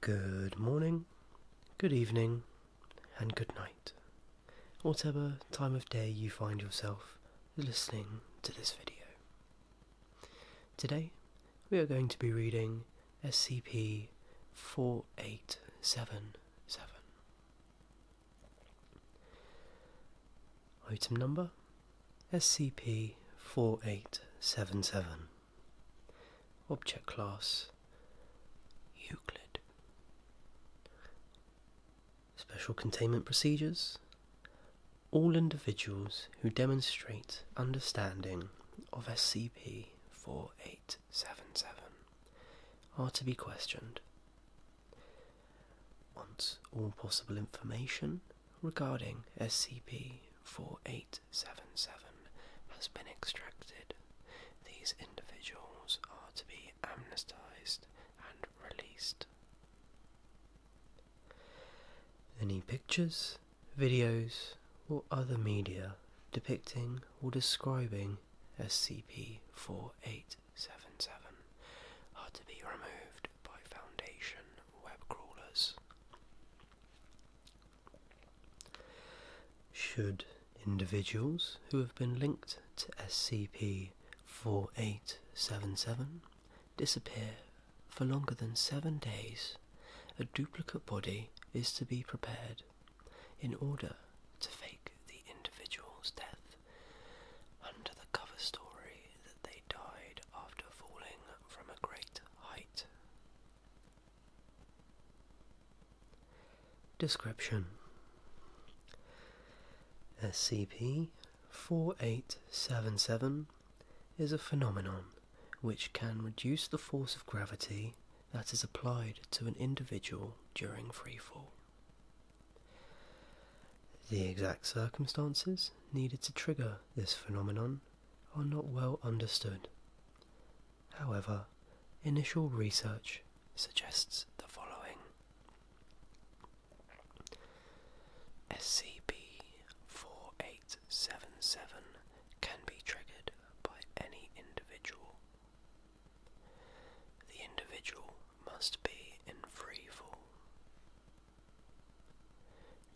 Good morning, good evening, and good night, whatever time of day you find yourself listening to this video. Today, we are going to be reading SCP-4877. Item number, SCP-4877. Object class, Euclid. Special containment procedures. All individuals who demonstrate understanding of SCP-4877 are to be questioned. Once all possible information regarding SCP-4877 has been extracted, these individuals are to be amnestised and released. Any pictures, videos, or other media depicting or describing SCP-4877 are to be removed by Foundation web crawlers. Should individuals who have been linked to SCP-4877 disappear for longer than 7 days, a duplicate body is to be prepared in order to fake the individual's death under the cover story that they died after falling from a great height. Description: SCP-4877 is a phenomenon which can reduce the force of gravity that is applied to an individual during freefall. The exact circumstances needed to trigger this phenomenon are not well understood. However, initial research suggests the following. SCP-4877 can be triggered by any individual. The individual must be in free fall.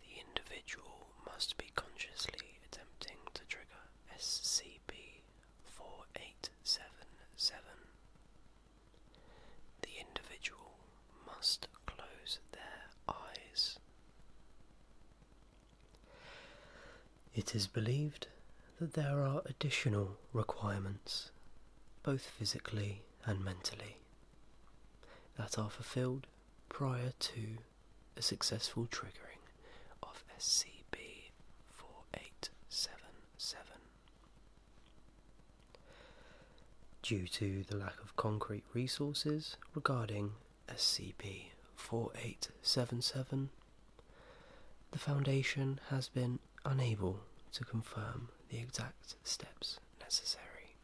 The individual must be consciously attempting to trigger SCP-4877. The individual must close their eyes. It is believed that there are additional requirements, both physically and mentally, that are fulfilled prior to a successful triggering of SCP-4877. Due to the lack of concrete resources regarding SCP-4877, the Foundation has been unable to confirm the exact steps necessary.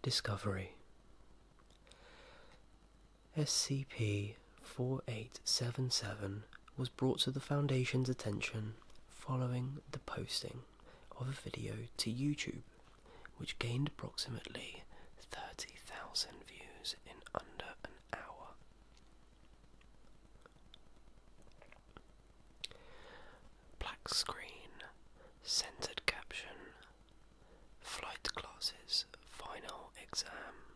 Discovery: SCP-4877 was brought to the Foundation's attention following the posting of a video to YouTube, which gained approximately 30,000 views in under an hour. Black screen, centered caption, flight classes, final exam.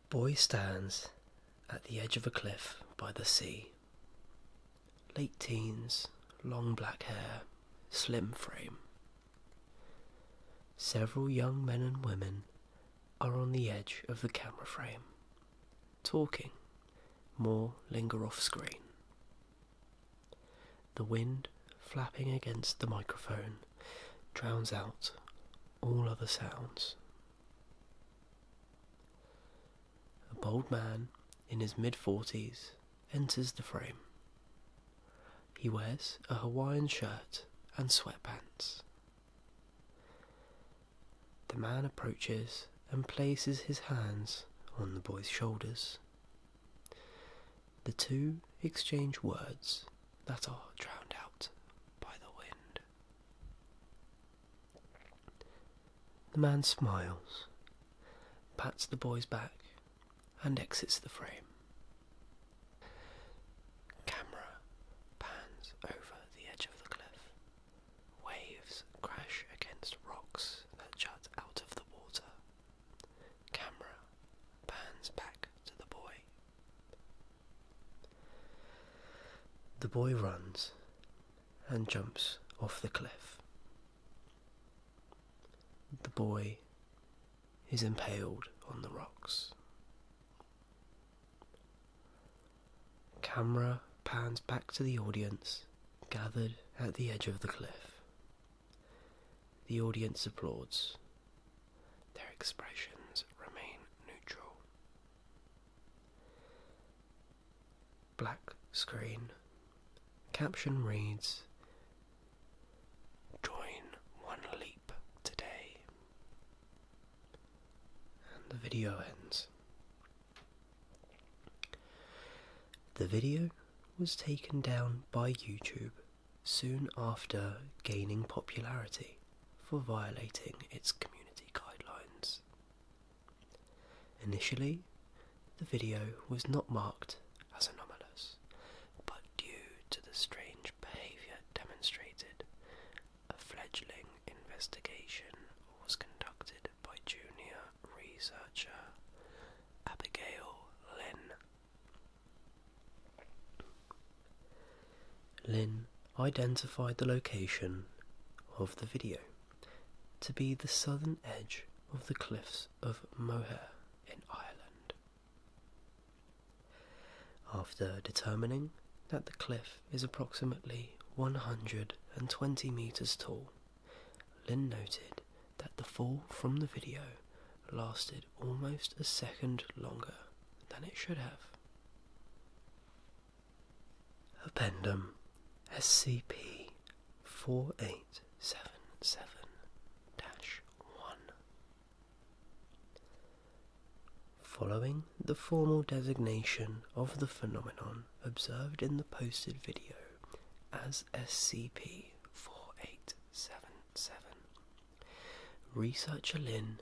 Boy stands at the edge of a cliff by the sea. Late teens, long black hair, slim frame. Several young men and women are on the edge of the camera frame, talking, more linger off screen. The wind flapping against the microphone drowns out all other sounds. A bald man in his mid-40s enters the frame. He wears a Hawaiian shirt and sweatpants. The man approaches and places his hands on the boy's shoulders. The two exchange words that are drowned out by the wind. The man smiles, pats the boy's back and exits the frame. Camera pans over the edge of the cliff. Waves crash against rocks that jut out of the water. Camera pans back to the boy. The boy runs and jumps off the cliff. The boy is impaled on the rocks. Camera pans back to the audience gathered at the edge of the cliff. The audience applauds. Their expressions remain neutral. Black screen. Caption reads, "Join one leap today." And the video ends. The video was taken down by YouTube soon after gaining popularity for violating its community guidelines. Initially, the video was not marked as anomalous, but due to the strange behaviour demonstrated, a fledgling investigation was conducted by junior researcher Abigail Lynn. Lynn identified the location of the video to be the southern edge of the cliffs of Moher in Ireland. After determining that the cliff is approximately 120 metres tall, Lynn noted that the fall from the video lasted almost a second longer than it should have. Addendum SCP-4877-1. Following the formal designation of the phenomenon observed in the posted video as SCP-4877, researcher Lynn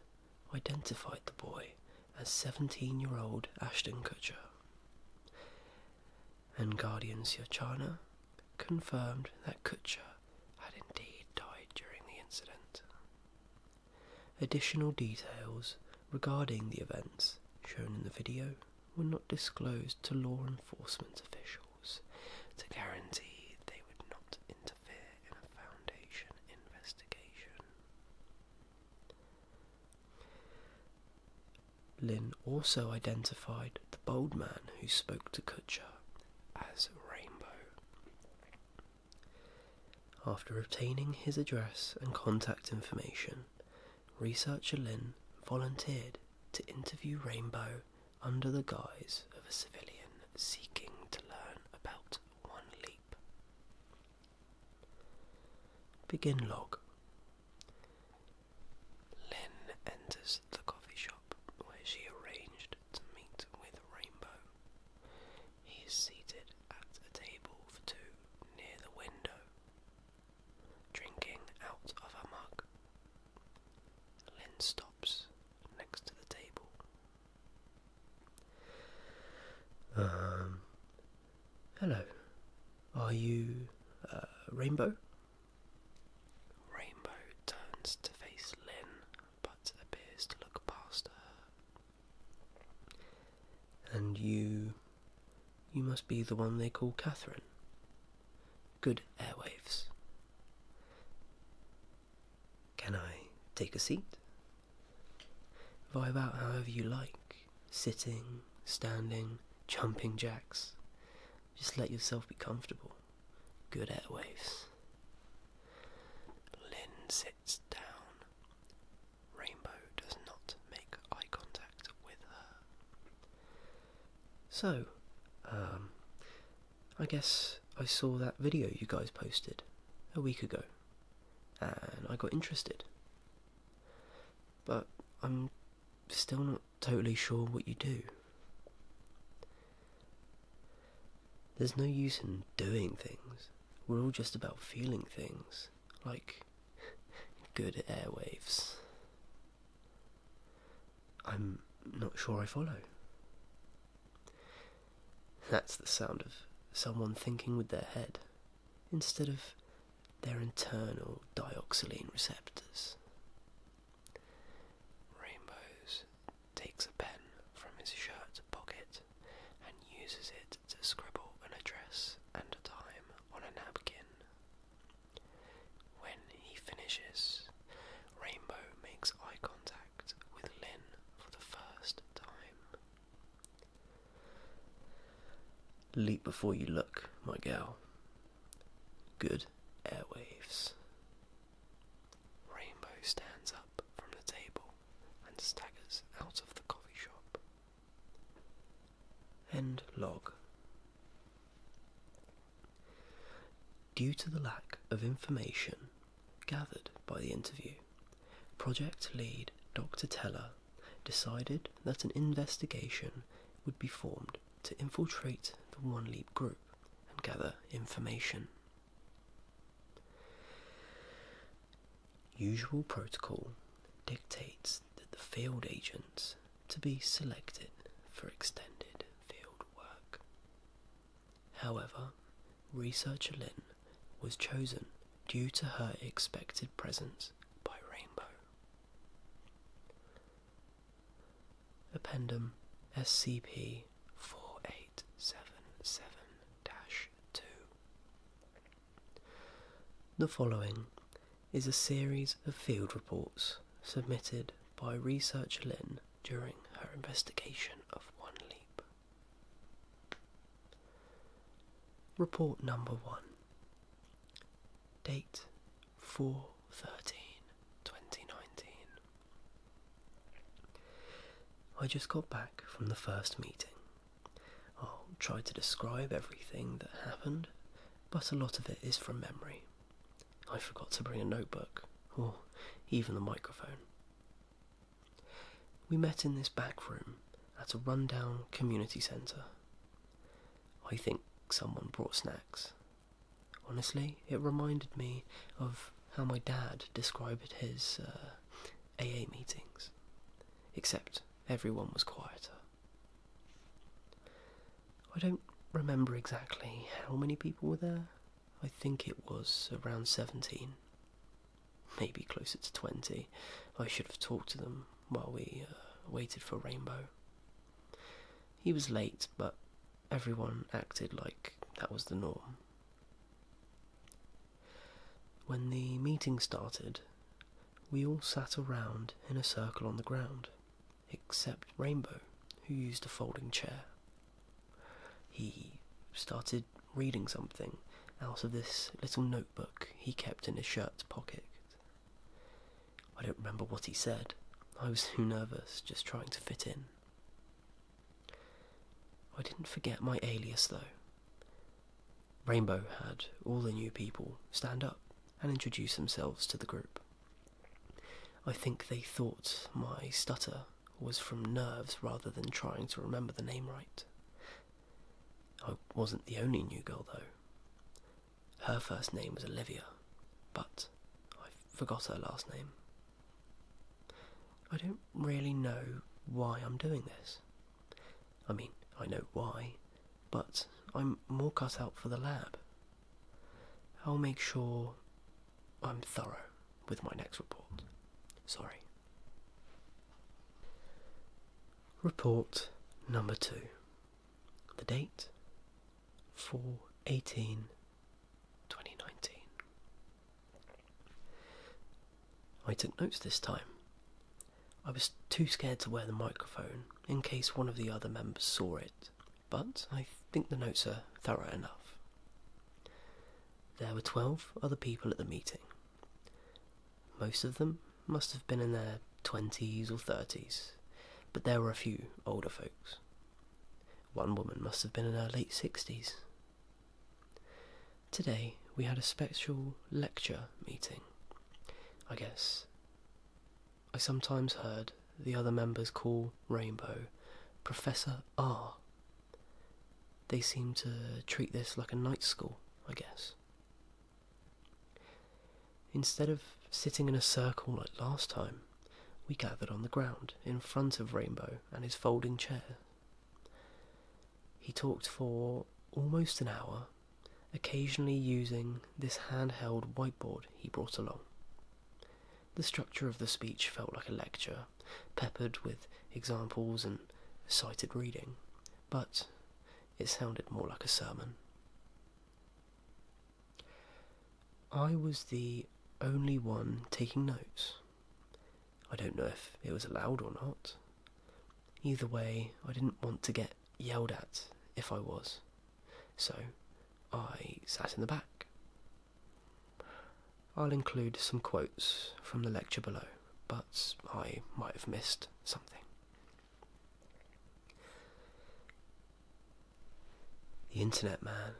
identified the boy as 17-year-old Ashton Kutcher, and Guardian Siachana confirmed that Kutcher had indeed died during the incident. Additional details regarding the events shown in the video were not disclosed to law enforcement officials to guarantee they would not interfere in a Foundation investigation. Lynn also identified the bald man who spoke to Kutcher as Rainbow. After obtaining his address and contact information, researcher Lynn volunteered to interview Rainbow under the guise of a civilian seeking to learn about One Leap. Begin log. Lynn enters the coffee shop where she arranged to meet with Rainbow. He is seated at a table for two near the window, drinking out of a mug. Lynn stops next to the table. Hello. Are you, Rainbow? Rainbow turns to face Lynn, but appears to look past her. And you must be the one they call Catherine. Good Airwaves. Can I take a seat? Vibe out however you like. Sitting, standing, jumping jacks. Just let yourself be comfortable. Good Airwaves. Lynn sits down. Rainbow does not make eye contact with her. So, I guess I saw that video you guys posted a week ago, and I got interested. But I'm still not totally sure what you do. There's no use in doing things. We're all just about feeling things, like good Airwaves. I'm not sure I follow. That's the sound of someone thinking with their head, instead of their internal dioxylene receptors. Rainbows takes a pen from his shirt pocket and uses it to scribble an address and a time on a napkin. When he finishes, Rainbow makes eye contact with Lynn for the first time. Leap before you look, my gal. Good Airwaves. Rainbow stands up from the table and staggers out of the coffee shop. End log. Due to the lack of information gathered by the interview, project lead Dr. Teller decided that an investigation would be formed to infiltrate the One Leap group and gather information. Usual protocol dictates that the field agents to be selected for extended field work. However, researcher Lynn was chosen due to her expected presence by Rainbow. Appendum SCP-4877-2. The following is a series of field reports submitted by researcher Lynn during her investigation of One Leap. Report number 1. Date 4/13/2019. I just got back from the first meeting. I'll try to describe everything that happened, but a lot of it is from memory. I forgot to bring a notebook, or even the microphone. We met in this back room at a rundown community centre. I think someone brought snacks. Honestly, it reminded me of how my dad described his AA meetings, except everyone was quieter. I don't remember exactly how many people were there. I think it was around 17, maybe closer to 20. I should have talked to them while we waited for Rainbow. He was late, but everyone acted like that was the norm. When the meeting started, we all sat around in a circle on the ground, except Rainbow, who used a folding chair. He started reading something out of this little notebook he kept in his shirt pocket. I don't remember what he said. I was too nervous, just trying to fit in. I didn't forget my alias though. Rainbow had all the new people stand up and introduce themselves to the group. I think they thought my stutter was from nerves rather than trying to remember the name right. I wasn't the only new girl though. Her first name was Olivia, but I forgot her last name. I don't really know why I'm doing this. I mean, I know why, but I'm more cut out for the lab. I'll make sure I'm thorough with my next report. Sorry. Report number 2. The date 4/18/2019. I took notes this time. I was too scared to wear the microphone in case one of the other members saw it, but I think the notes are thorough enough. There were 12 other people at the meeting. Most of them must have been in their 20s or 30s, but there were a few older folks. One woman must have been in her late 60s. Today we had a special lecture meeting. I guess I sometimes heard the other members call Rainbow Professor R. They seem to treat this like a night school, I guess. Instead of sitting in a circle like last time, we gathered on the ground in front of Rainbow and his folding chair. He talked for almost an hour, occasionally using this handheld whiteboard he brought along. The structure of the speech felt like a lecture, peppered with examples and cited reading, but it sounded more like a sermon. I was the only one taking notes. I don't know if it was allowed or not. Either way, I didn't want to get yelled at if I was, so I sat in the back. I'll include some quotes from the lecture below, but I might have missed something. The internet, man.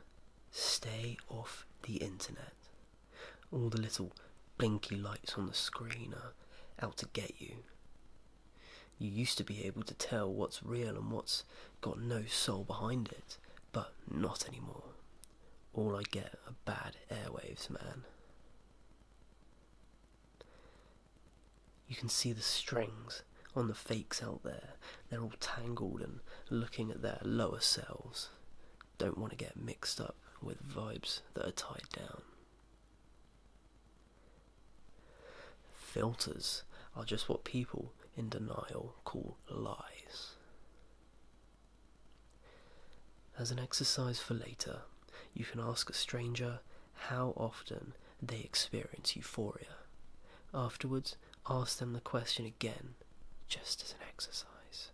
Stay off the internet. All the little blinky lights on the screen are out to get you. You used to be able to tell what's real and what's got no soul behind it, but not anymore. All I get are bad airwaves, man. You can see the strings on the fakes out there. They're all tangled and looking at their lower selves. Don't want to get mixed up with vibes that are tied down. Filters are just what people in denial call lies. As an exercise for later, you can ask a stranger how often they experience euphoria. Afterwards, ask them the question again, just as an exercise.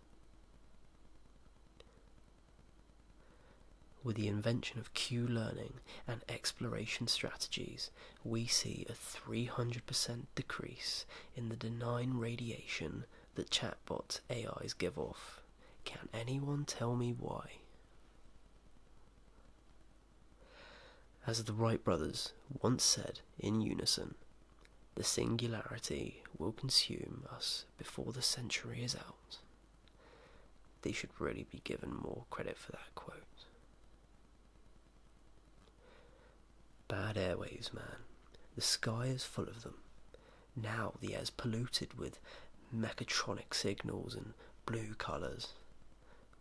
With the invention of Q learning and exploration strategies, we see a 300% decrease in the benign radiation that chatbot AIs give off. Can anyone tell me why? As the Wright brothers once said in unison, the singularity will consume us before the century is out. They should really be given more credit for that quote. Bad airwaves, man. The sky is full of them. Now the air's polluted with mechatronic signals and blue colours.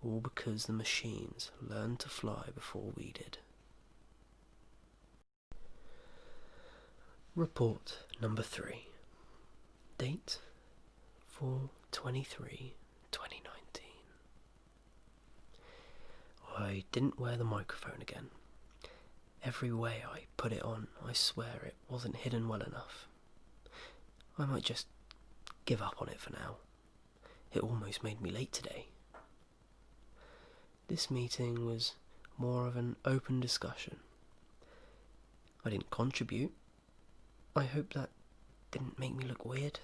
All because the machines learned to fly before we did. Report number 3. Date 4/23/2019. I didn't wear the microphone again. Every way I put it on, I swear it wasn't hidden well enough. I might just give up on it for now. It almost made me late today. This meeting was more of an open discussion. I didn't contribute. I hope that didn't make me look weird.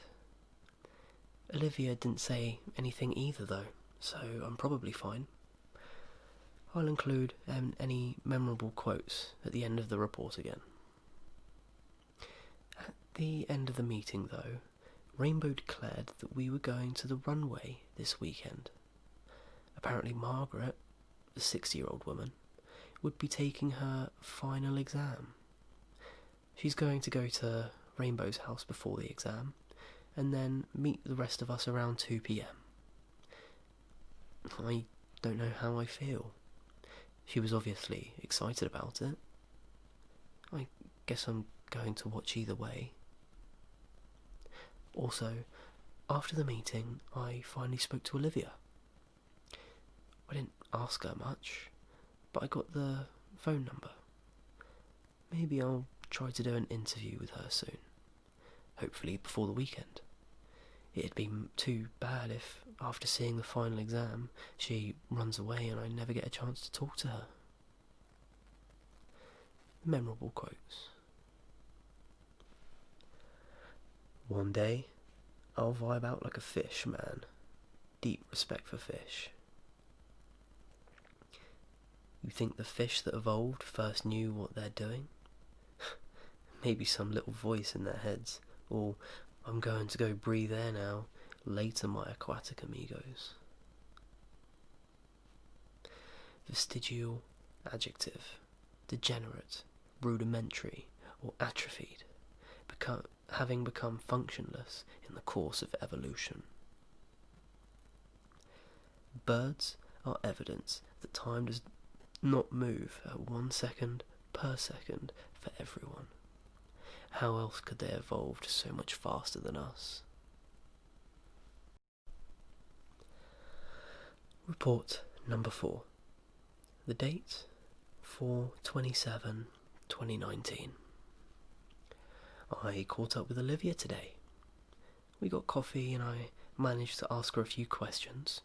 Olivia didn't say anything either though, so I'm probably fine. I'll include any memorable quotes at the end of the report again. At the end of the meeting though, Rainbow declared that we were going to the runway this weekend. Apparently Margaret, the 60-year-old woman, would be taking her final exam. She's going to go to Rainbow's house before the exam, and then meet the rest of us around 2 PM. I don't know how I feel. She was obviously excited about it. I guess I'm going to watch either way. Also, after the meeting, I finally spoke to Olivia. I didn't ask her much, but I got the phone number. Maybe I'll try to do an interview with her soon. Hopefully before the weekend. It'd be too bad if, after seeing the final exam, she runs away and I never get a chance to talk to her. Memorable quotes. One day, I'll vibe out like a fish, man. Deep respect for fish. You think the fish that evolved first knew what they're doing? Maybe some little voice in their heads, or I'm going to go breathe air now, later my aquatic amigos. Vestigial adjective, degenerate, rudimentary, or atrophied, having become functionless in the course of evolution. Birds are evidence that time does not move at 1 second per second for everyone. How else could they have evolved so much faster than us? Report number 4. The date 4/27/2019. I caught up with Olivia today. We got coffee and I managed to ask her a few questions,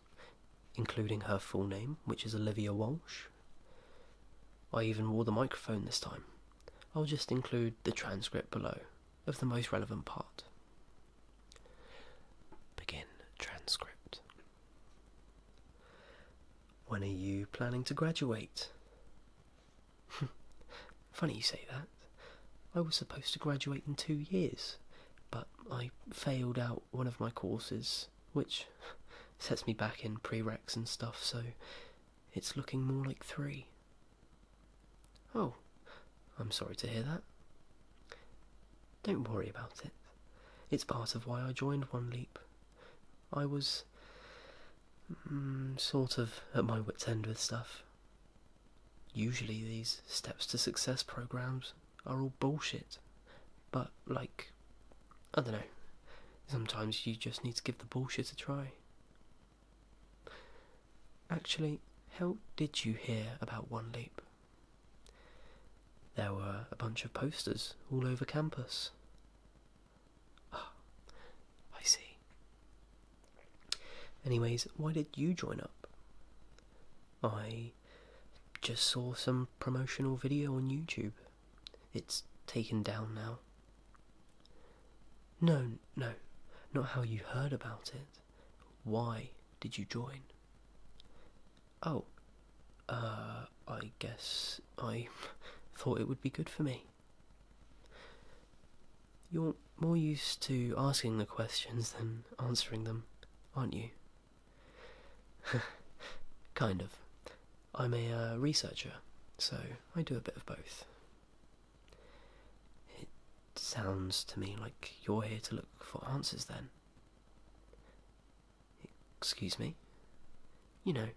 including her full name, which is Olivia Walsh. I even wore the microphone this time. I'll just include the transcript below of the most relevant part. Begin transcript. When are you planning to graduate? Funny you say that. I was supposed to graduate in 2 years, but I failed out one of my courses, which sets me back in prereqs and stuff, so it's looking more like 3. Oh, I'm sorry to hear that. Don't worry about it. It's part of why I joined One Leap. I was sort of at my wit's end with stuff. Usually these steps to success programs are all bullshit, but I don't know, sometimes you just need to give the bullshit a try. Actually, how did you hear about One Leap? There were a bunch of posters all over campus. Ah, I see. Anyways, why did you join up? I just saw some promotional video on YouTube. It's taken down now. No, not how you heard about it. Why did you join? Oh, I guess I thought it would be good for me. You're more used to asking the questions than answering them, aren't you? Kind of. I'm a researcher, so I do a bit of both. It sounds to me like you're here to look for answers then. Excuse me? You know,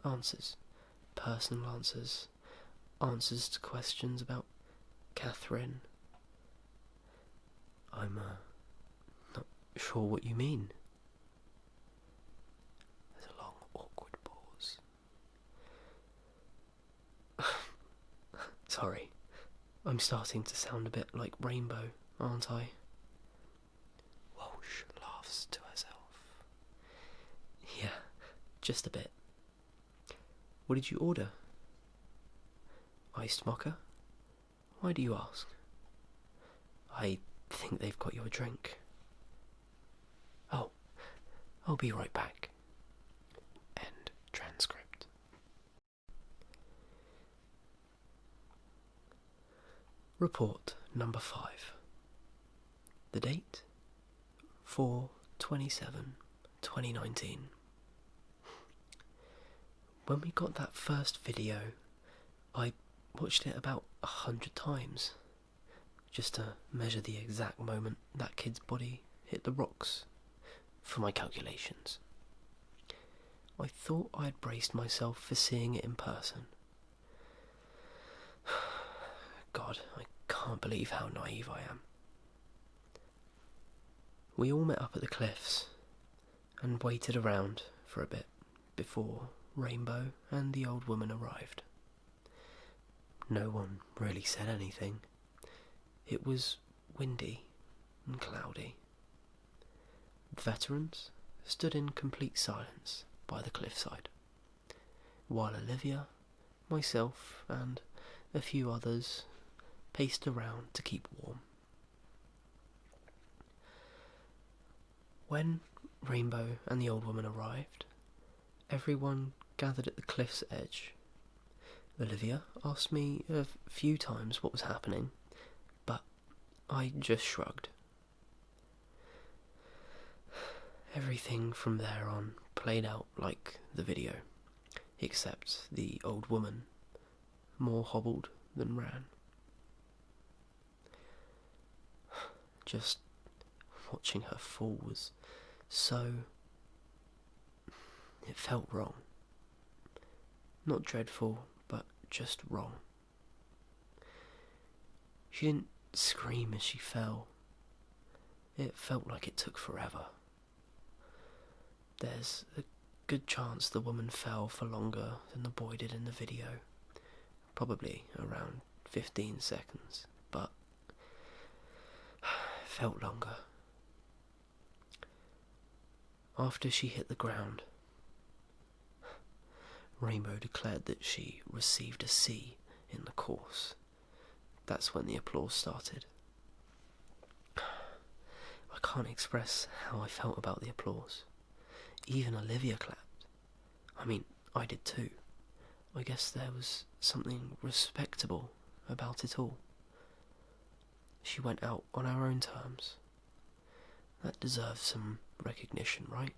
answers. Personal answers. Answers to questions about Catherine. I'm not sure what you mean. There's a long, awkward pause. Sorry, I'm starting to sound a bit like Rainbow, aren't I? Walsh laughs to herself. Yeah, just a bit. What did you order? Iced mocha? Why do you ask? I think they've got your drink. Oh, I'll be right back. End transcript. Report number 5. The date 4/27/2019. When we got that first video, I watched it about 100 times, just to measure the exact moment that kid's body hit the rocks, for my calculations. I thought I had braced myself for seeing it in person. God, I can't believe how naive I am. We all met up at the cliffs, and waited around for a bit before Rainbow and the old woman arrived. No one really said anything. It was windy and cloudy. The veterans stood in complete silence by the cliffside, while Olivia, myself, and a few others paced around to keep warm. When Rainbow and the old woman arrived, everyone gathered at the cliff's edge. Olivia asked me a few times what was happening, but I just shrugged. Everything from there on played out like the video, except the old woman, more hobbled than ran. Just watching her fall was so... It felt wrong. Not dreadful, but just wrong. She didn't scream as she fell. It felt like it took forever. There's a good chance the woman fell for longer than the boy did in the video. Probably around 15 seconds, but it felt longer. After she hit the ground, Rainbow declared that she received a C in the course. That's when the applause started. I can't express how I felt about the applause. Even Olivia clapped. I mean, I did too. I guess there was something respectable about it all. She went out on her own terms. That deserves some recognition, right?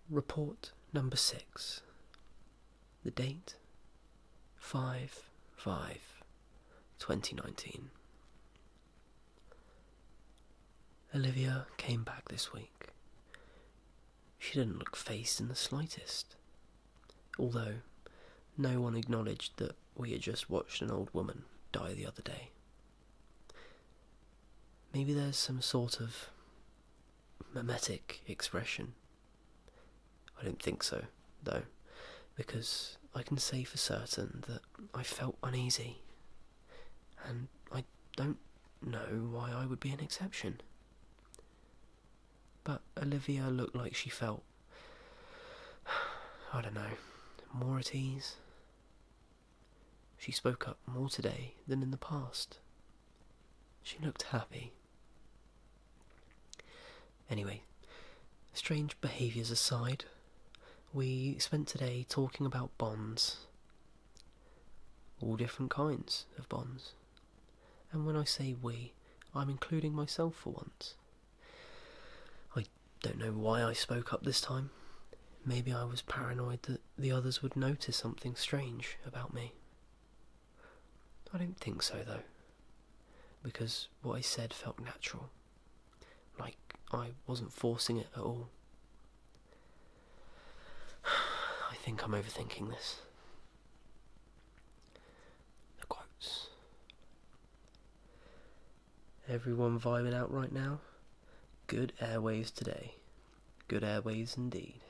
Report number 6. The date? 5/5/2019. Olivia came back this week. She didn't look phased in the slightest, although no one acknowledged that we had just watched an old woman die the other day. Maybe there's some sort of mimetic expression. I don't think so, though, because I can say for certain that I felt uneasy, and I don't know why I would be an exception. But Olivia looked like she felt, I don't know, more at ease. She spoke up more today than in the past. She looked happy. Anyway, strange behaviours aside, we spent today talking about bonds. All different kinds of bonds. And when I say we, I'm including myself for once. I don't know why I spoke up this time. Maybe I was paranoid that the others would notice something strange about me. I don't think so, though, because what I said felt natural, like I wasn't forcing it at all. I think I'm overthinking this. The quotes. Everyone vibing out right now? Good airwaves today. Good airwaves indeed.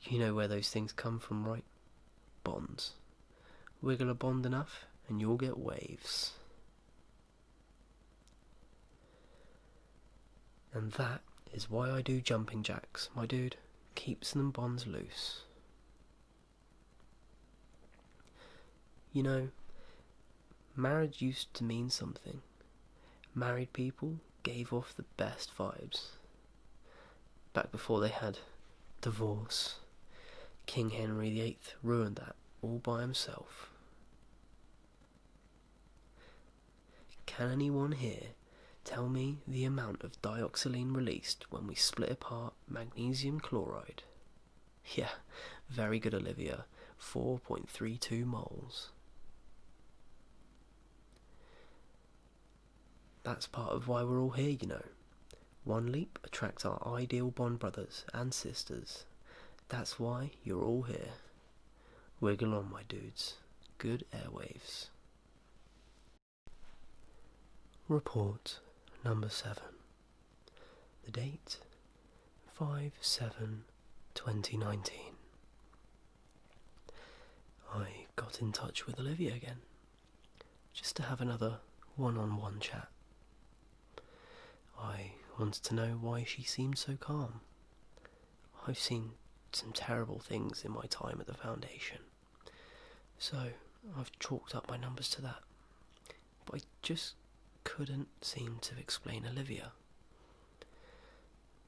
You know where those things come from, right? Bonds. Wiggle a bond enough and you'll get waves. And that is why I do jumping jacks, my dude. Keeps them bonds loose. You know, marriage used to mean something. Married people gave off the best vibes. Back before they had divorce, King Henry VIII ruined that all by himself. Can anyone here tell me the amount of dioxazine released when we split apart magnesium chloride? Yeah, very good, Olivia. 4.32 moles. That's part of why we're all here, you know. One leap attracts our ideal bond brothers and sisters. That's why you're all here. Wiggle on, my dudes. Good airwaves. Report number 7. The date, 5/7/2019. I got in touch with Olivia again, just to have another one-on-one chat. I wanted to know why she seemed so calm. I've seen some terrible things in my time at the Foundation, so I've chalked up my numbers to that. But I just couldn't seem to explain Olivia.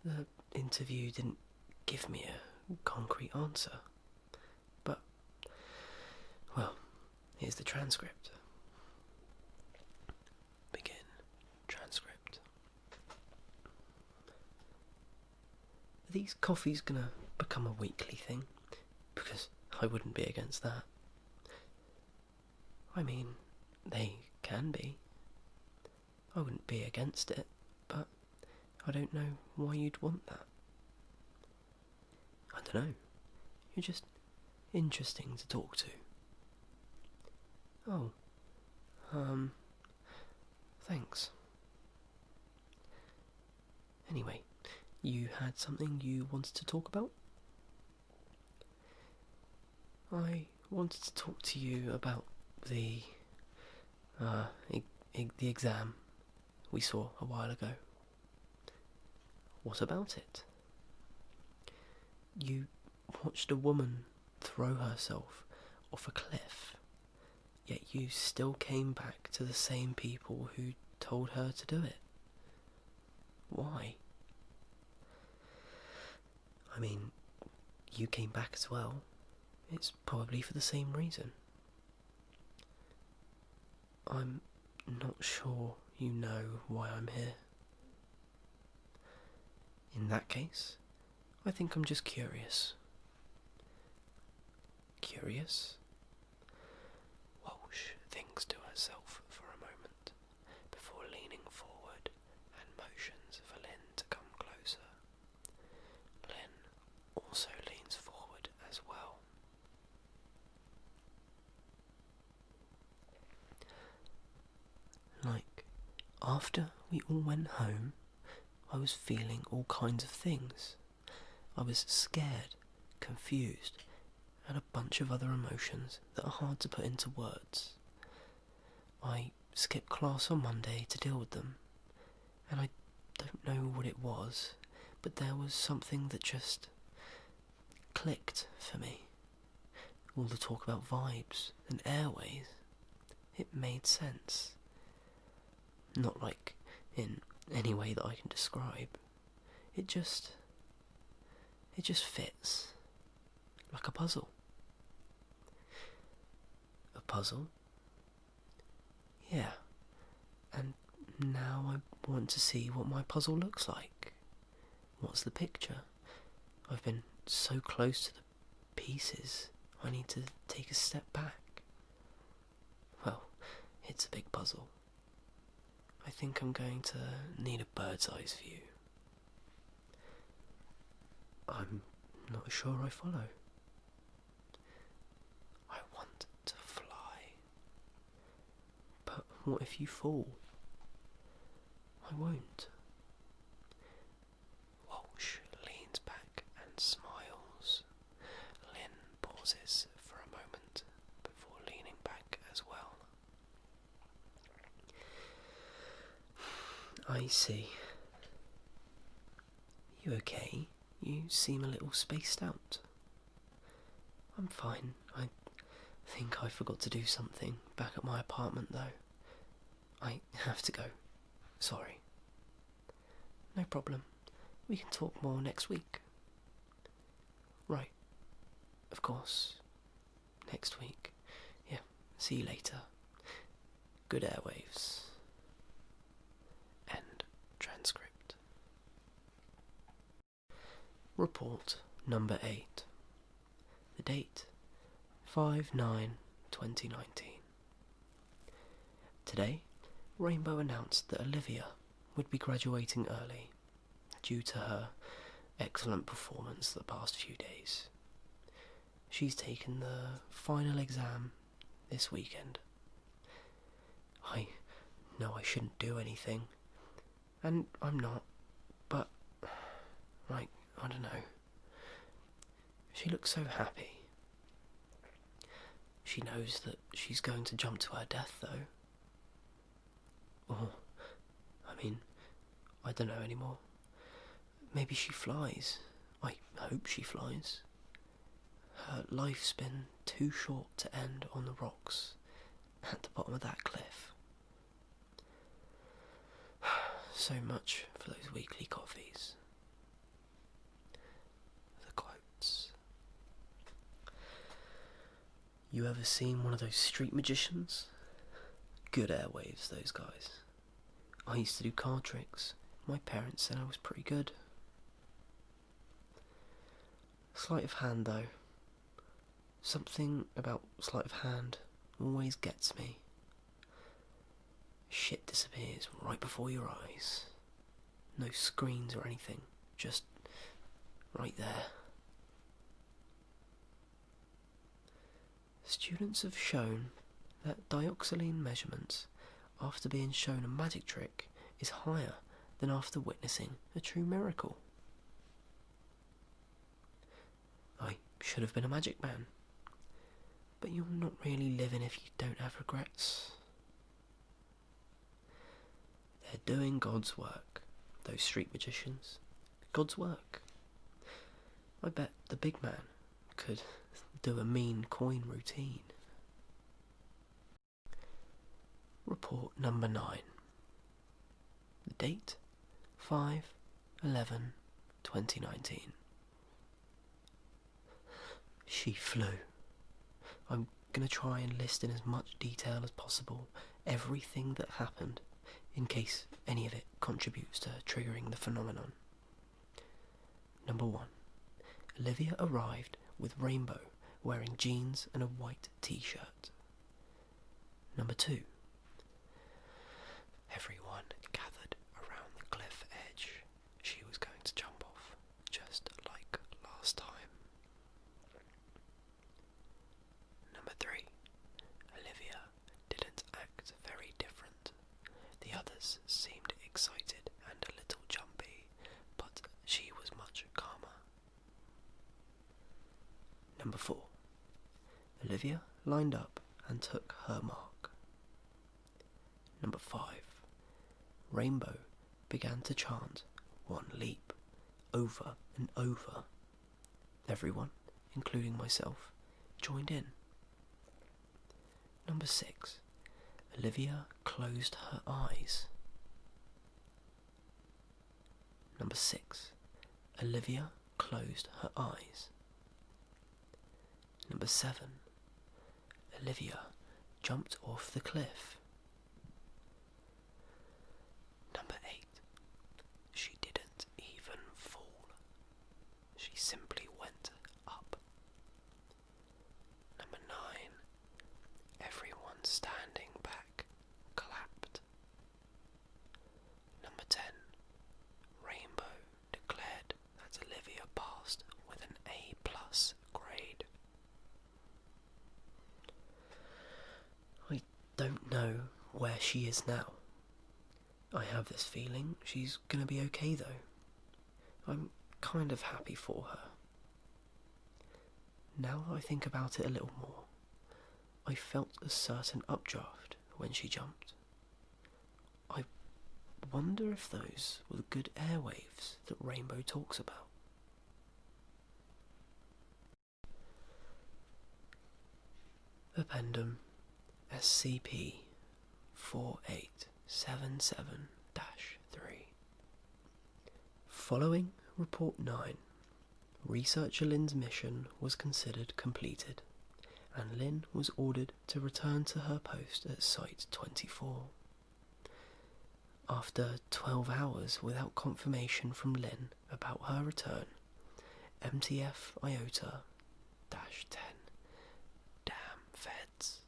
The interview didn't give me a concrete answer. But, well, here's the transcript. Begin transcript. Are these coffees gonna become a weekly thing? Because I wouldn't be against that. I mean, they can be, I wouldn't be against it, but I don't know why you'd want that. I don't know. You're just interesting to talk to. Oh, thanks. Anyway, you had something you wanted to talk about? I wanted to talk to you about the exam we saw a while ago. What about it? You watched a woman throw herself off a cliff, yet you still came back to the same people who told her to do it. Why? I mean, you came back as well. It's probably for the same reason. I'm not sure you know why I'm here. In that case, I think I'm just curious. Curious? Walsh thinks to herself for a moment before leaning forward and motions for Lynn to come closer. Lynn also leans forward as well. Like, after we all went home, I was feeling all kinds of things. I was scared, confused, and a bunch of other emotions that are hard to put into words. I skipped class on Monday to deal with them, and I don't know what it was, but there was something that just clicked for me. All the talk about vibes and airways, it made sense. Not like in any way that I can describe. It just fits. Like a puzzle. A puzzle? Yeah. And now I want to see what my puzzle looks like. What's the picture? I've been so close to the pieces, I need to take a step back. Well, it's a big puzzle. I think I'm going to need a bird's eye view. I'm not sure I follow. I want to fly. But what if you fall? I won't. Walsh leans back and smiles. Lynn pauses for a moment before leaning back as well. I see. You okay? You seem a little spaced out. I'm fine. I think I forgot to do something back at my apartment though. I have to go. Sorry. No problem. We can talk more next week. Right. Of course. Next week. Yeah. See you later. Good airwaves. End transcript. Report number 8. The date 5/9/2019. Today, Rainbow announced that Olivia would be graduating early due to her excellent performance the past few days. She's taken the final exam this weekend. I know I shouldn't do anything, and I'm not, but, I don't know. She looks so happy. She knows that she's going to jump to her death, though. Or, I don't know anymore. Maybe she flies. I hope she flies. Her life's been too short to end on the rocks at the bottom of that cliff. So much for those weekly coffees. The quotes. You ever seen one of those street magicians? Good airwaves, those guys. I used to do card tricks. My parents said I was pretty good. Sleight of hand, though. Something about sleight of hand always gets me. shit disappears right before your eyes. No screens or anything, just right there. Students have shown that dioxazine measurements after being shown a magic trick is higher than after witnessing a true miracle. I should have been a magic man, but you're not really living if you don't have regrets. They're doing God's work, those street magicians. God's work. I bet the big man could do a mean coin routine. Report number 9. The date 5/11/2019. She flew. I'm going to try and list in as much detail as possible everything that happened, in case any of it contributes to triggering the phenomenon. Number 1. Olivia arrived with Rainbow wearing jeans and a white t-shirt. Number 2. Everyone gathered around the cliff edge. She was going to jump off, just like last time. Number 3. Olivia didn't act very different. The others seemed excited and a little jumpy, but she was much calmer. Number 4. Olivia lined up and took her mark. Number 5. Rainbow began to chant one leap, over and over. Everyone, including myself, joined in. Number 6. Olivia closed her eyes. Number 6. Olivia closed her eyes. Number 7. Olivia jumped off the cliff. Number 8. She didn't even fall. She simply went up. Number 9. Everyone standing back clapped. Number 10. Rainbow declared that Olivia passed with an A+ grade. I don't know where she is now. I have this feeling she's gonna be okay though. I'm kind of happy for her. Now I think about it a little more, I felt a certain updraft when she jumped. I wonder if those were the good airwaves that Rainbow talks about. Addendum SCP-4877-3. Following Report 9, Researcher Lynn's mission was considered completed, and Lynn was ordered to return to her post at Site 24. After 12 hours without confirmation from Lynn about her return, MTF Iota-10, damn feds,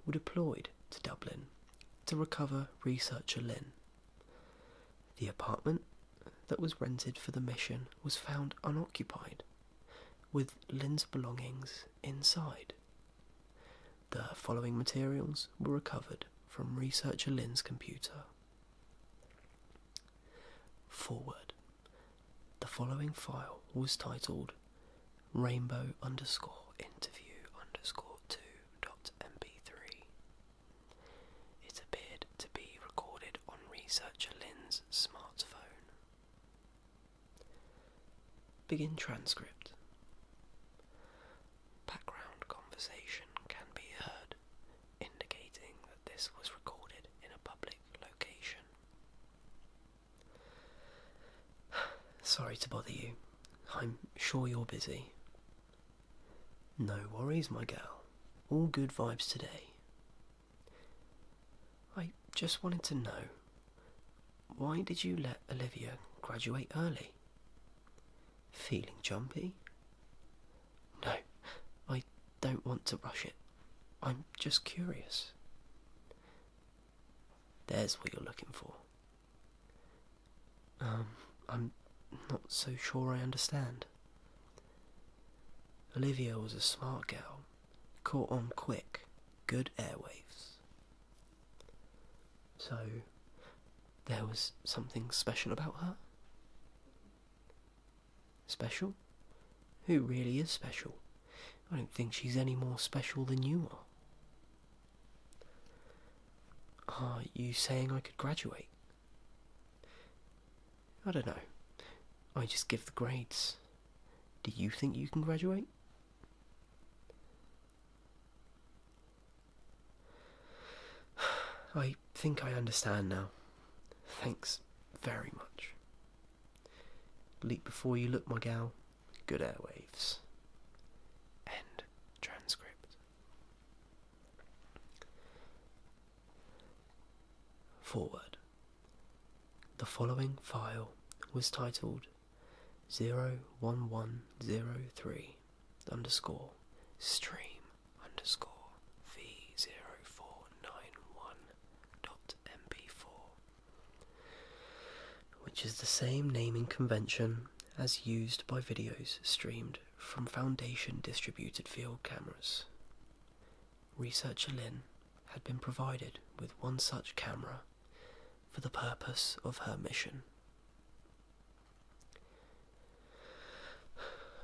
were deployed to Dublin to recover Researcher Lynn. The apartment that was rented for the mission was found unoccupied, with Lynn's belongings inside. The following materials were recovered from Researcher Lynn's computer. Forward. The following file was titled Rainbow_interview_2.mp3. It appeared to be recorded on Researcher Lynn's smartphone. Begin transcript. Background conversation can be heard, indicating that this was recorded in a public location. Sorry to bother you. I'm sure you're busy. No worries, my gal. All good vibes today. I just wanted to know, why did you let Olivia graduate early? Feeling jumpy? No, I don't want to rush it. I'm just curious. There's what you're looking for. I'm not so sure I understand. Olivia was a smart gal, caught on quick, good airwaves. So, there was something special about her? Special? Who really is special? I don't think she's any more special than you are. Are you saying I could graduate? I don't know. I just give the grades. Do you think you can graduate? I think I understand now. Thanks very much. Leap before you look, my gal. Good airwaves. End transcript. Forward. The following file was titled 01103 underscore stream underscore v0491.mp4, which is the same naming convention as used by videos streamed from Foundation distributed field cameras. Researcher Lynn had been provided with one such camera for the purpose of her mission.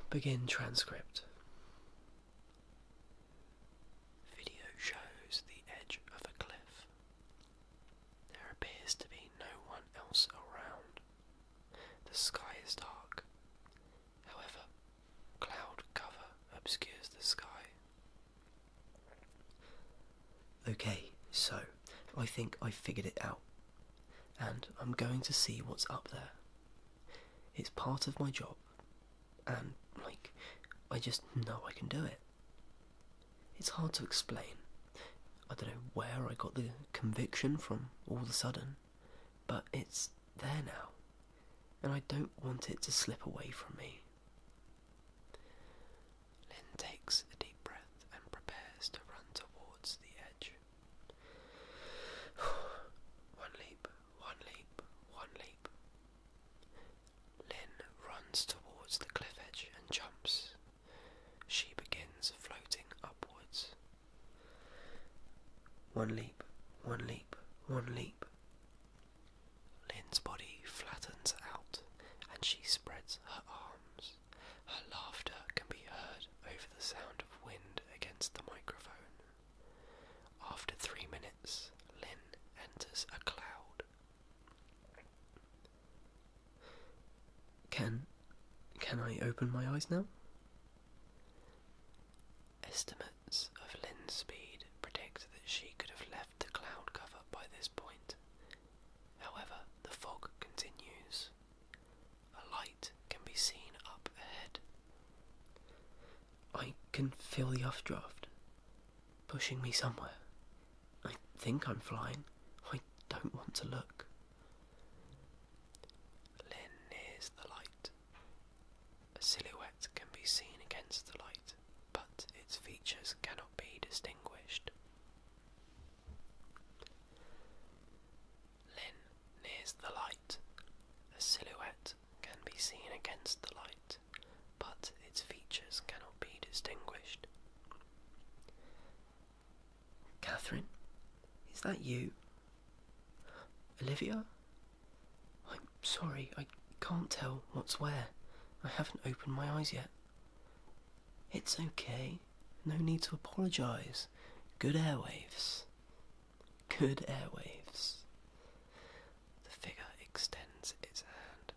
Begin transcript. Video shows the edge of a cliff. There appears to be no one else around. The sky is dark. However, cloud cover obscures the sky. Okay, so I think I figured it out, and I'm going to see what's up there. It's part of my job, and I just know I can do it. It's hard to explain. I don't know where I got the conviction from all of a sudden, but it's there now, and I don't want it to slip away from me. Lynn takes a deep breath and prepares to run towards the edge. One leap, one leap, one leap. Lynn runs towards the cliff edge and jumps. She begins floating upwards. One leap, one leap, one leap. Lynn's body flattens out and she spreads her arms. Her laughter can be heard over the sound of wind against the microphone. After 3 minutes, Lynn enters a cloud. Can I open my eyes now? Estimates of Lynn's speed predict that she could have left the cloud cover by this point. However, the fog continues. A light can be seen up ahead. I can feel the updraft pushing me somewhere. I think I'm flying. I don't want to look. Lynn nears the light. A silhouette can be seen against the light, but its features cannot be distinguished. Lynn nears the light. A silhouette can be seen against the light, but its features cannot be distinguished. Catherine, is that you? Olivia? I'm sorry, I can't tell what's where. I haven't opened my eyes yet. It's okay. No need to apologise. Good airwaves. Good airwaves. The figure extends its hand.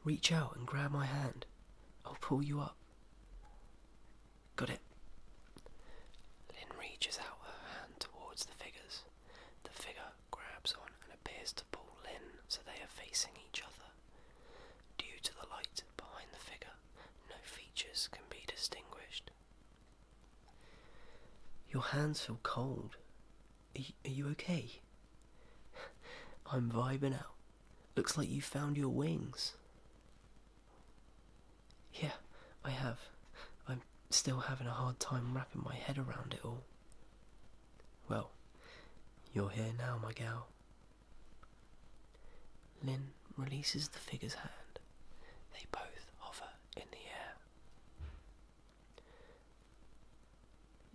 Reach out and grab my hand. I'll pull you up. Got it. Lynn reaches out her hand towards the figures. The figure grabs on and appears to pull Lynn so they are facing each other. Due to the light behind the figure, no features can be distinguished. Your hands feel cold. Are you okay? I'm vibing out. Looks like you found your wings. Yeah, I have. I'm still having a hard time wrapping my head around it all. Well, You're here now, my gal. Lynn releases the figure's hand. They both hover in the air.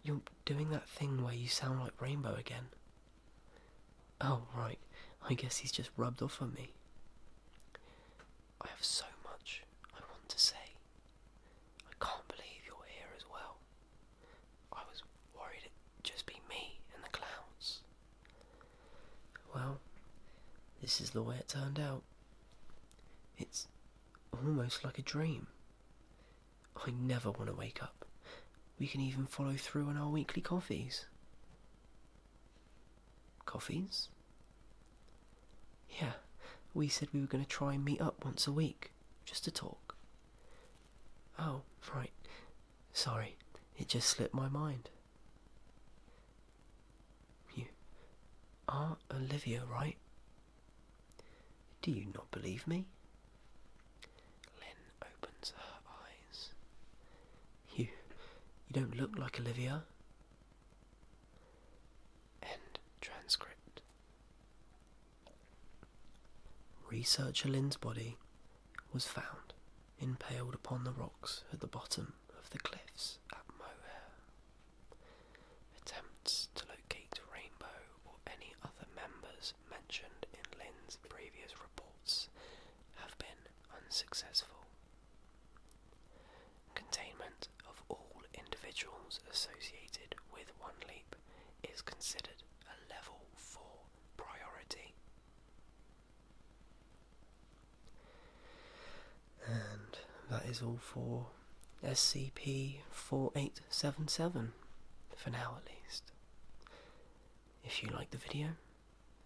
You're doing that thing where you sound like Rainbow again. Oh, right. I guess he's just rubbed off on me. I have so much I want to say. I can't believe you're here as well. I was worried it'd just be me and the clouds. Well, this is the way it turned out. It's almost like a dream. I never want to wake up. We can even follow through on our weekly coffees. Coffees? Yeah, we said we were going to try and meet up once a week, just to talk. Oh, right. Sorry, it just slipped my mind. You are Olivia, right? Do you not believe me? Lynn opens her eyes. You don't look like Olivia. End transcript. Researcher Lynn's body was found impaled upon the rocks at the bottom of the cliffs at Moher. Attempts to locate Rainbow or any other members mentioned in Lynn's previous reports have been unsuccessful. Containment of all individuals associated with One Leap is considered a level 4 priority. And that is all for SCP-4877, for now at least. If you like the video,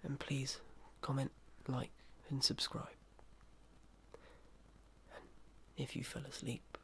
then please comment, like and subscribe. And if you fell asleep